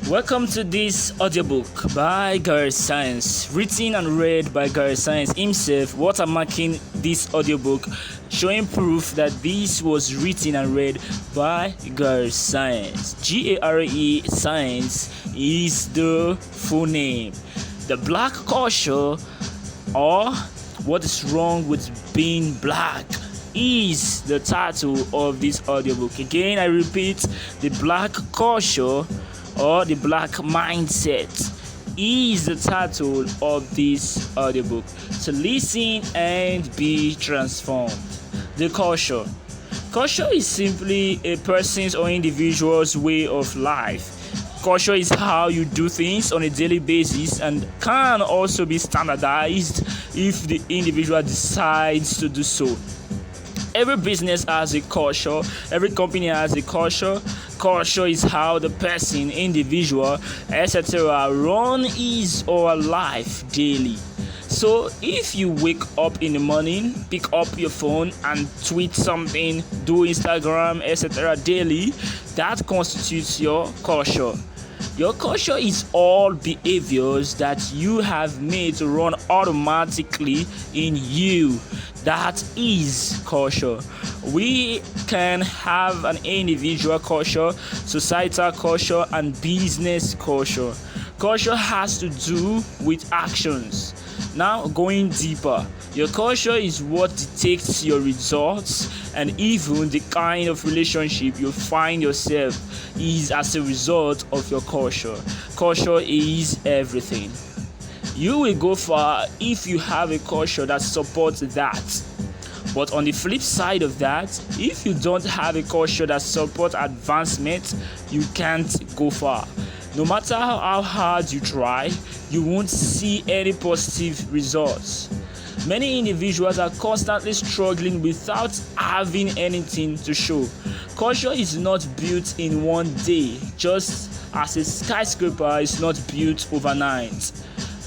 Welcome to this audiobook by Gary Science, written and read by Gary Science himself, watermarking this audiobook, showing proof that this was written and read by Gary Science. Gare Science is the full name. The Black Culture, or What is Wrong with Being Black, is the title of this audiobook. Again, I repeat, the Black Culture or the Black Mindset is the title of this audiobook. So listen and be transformed. The culture. Culture is simply a person's or individual's way of life. Culture is how you do things on a daily basis and can also be standardized if the individual decides to do so. Every business has a culture. Every company has a culture. Culture is how the person, individual, etc. run his or her life daily. So if you wake up in the morning, pick up your phone and tweet something, do Instagram, etc. daily, that constitutes your culture. Your culture is all behaviors that you have made to run automatically in you. That is culture. We can have an individual culture, societal culture, and business culture. Culture has to do with actions. Now, going deeper, your culture is what dictates your results, and even the kind of relationship you find yourself is as a result of your culture. Culture is everything. You will go far if you have a culture that supports that. But on the flip side of that, if you don't have a culture that supports advancement, you can't go far. No matter how hard you try, you won't see any positive results. Many individuals are constantly struggling without having anything to show. Culture is not built in one day, just as a skyscraper is not built overnight.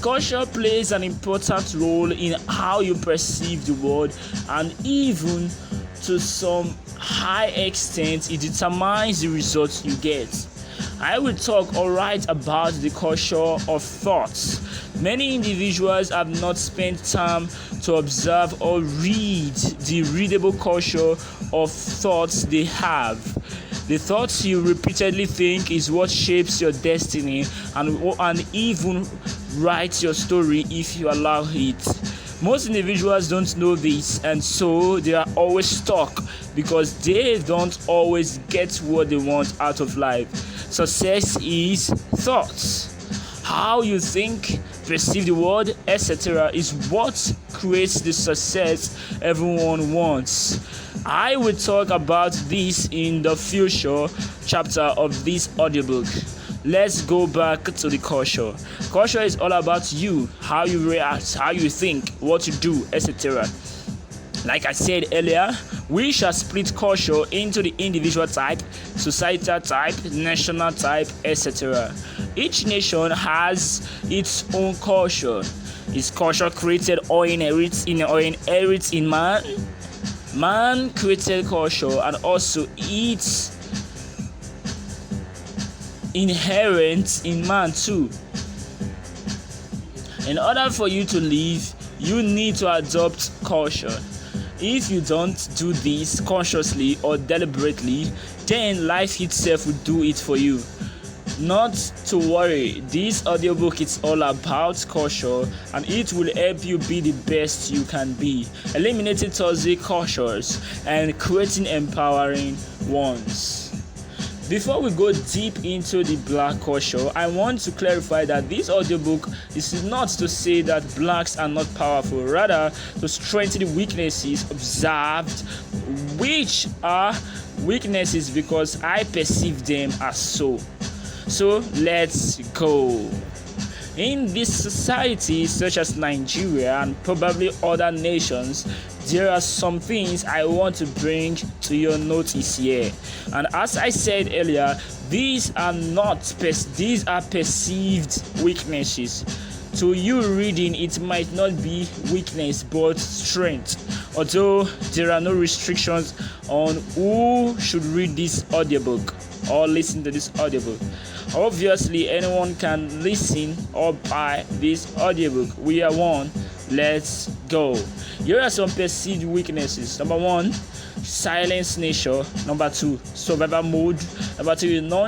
Culture plays an important role in how you perceive the world, and even to some high extent, it determines the results you get. I will talk about the culture of thoughts. Many individuals have not spent time to observe or read the readable culture of thoughts they have. The thoughts you repeatedly think is what shapes your destiny and even writes your story if you allow it. Most individuals don't know this, and so they are always stuck because they don't always get what they want out of life. Success is thoughts. How you think, perceive the world, etc. is what creates the success everyone wants. I will talk about this in the future chapter of this audiobook. Let's go back to the culture. Culture is all about you, how you react, how you think, what you do, etc. Like I said earlier, we shall split culture into the individual type, societal type, national type, etc. Each nation has its own culture. Is culture created or inherits in man? Man created culture, and also it's inherent in man too. In order for you to live, you need to adopt culture. If you don't do this consciously or deliberately, then life itself will do it for you. Not to worry, this audiobook is all about culture, and it will help you be the best you can be, eliminating toxic cultures and creating empowering ones. Before we go deep into the black culture, I want to clarify that this audiobook is not to say that blacks are not powerful, rather to strengthen the weaknesses observed, which are weaknesses because I perceive them as so. So let's go. In this society such as Nigeria and probably other nations, there are some things I want to bring to your notice here. And as I said earlier, these are perceived weaknesses. To you reading, it might not be weakness but strength. Although there are no restrictions on who should read this audiobook. or listen to this audiobook. Obviously, anyone can listen or buy this audiobook. We are one. Let's go. Here are some perceived weaknesses. Number 1, silence nature. Number 2, survival mode. Number 3, non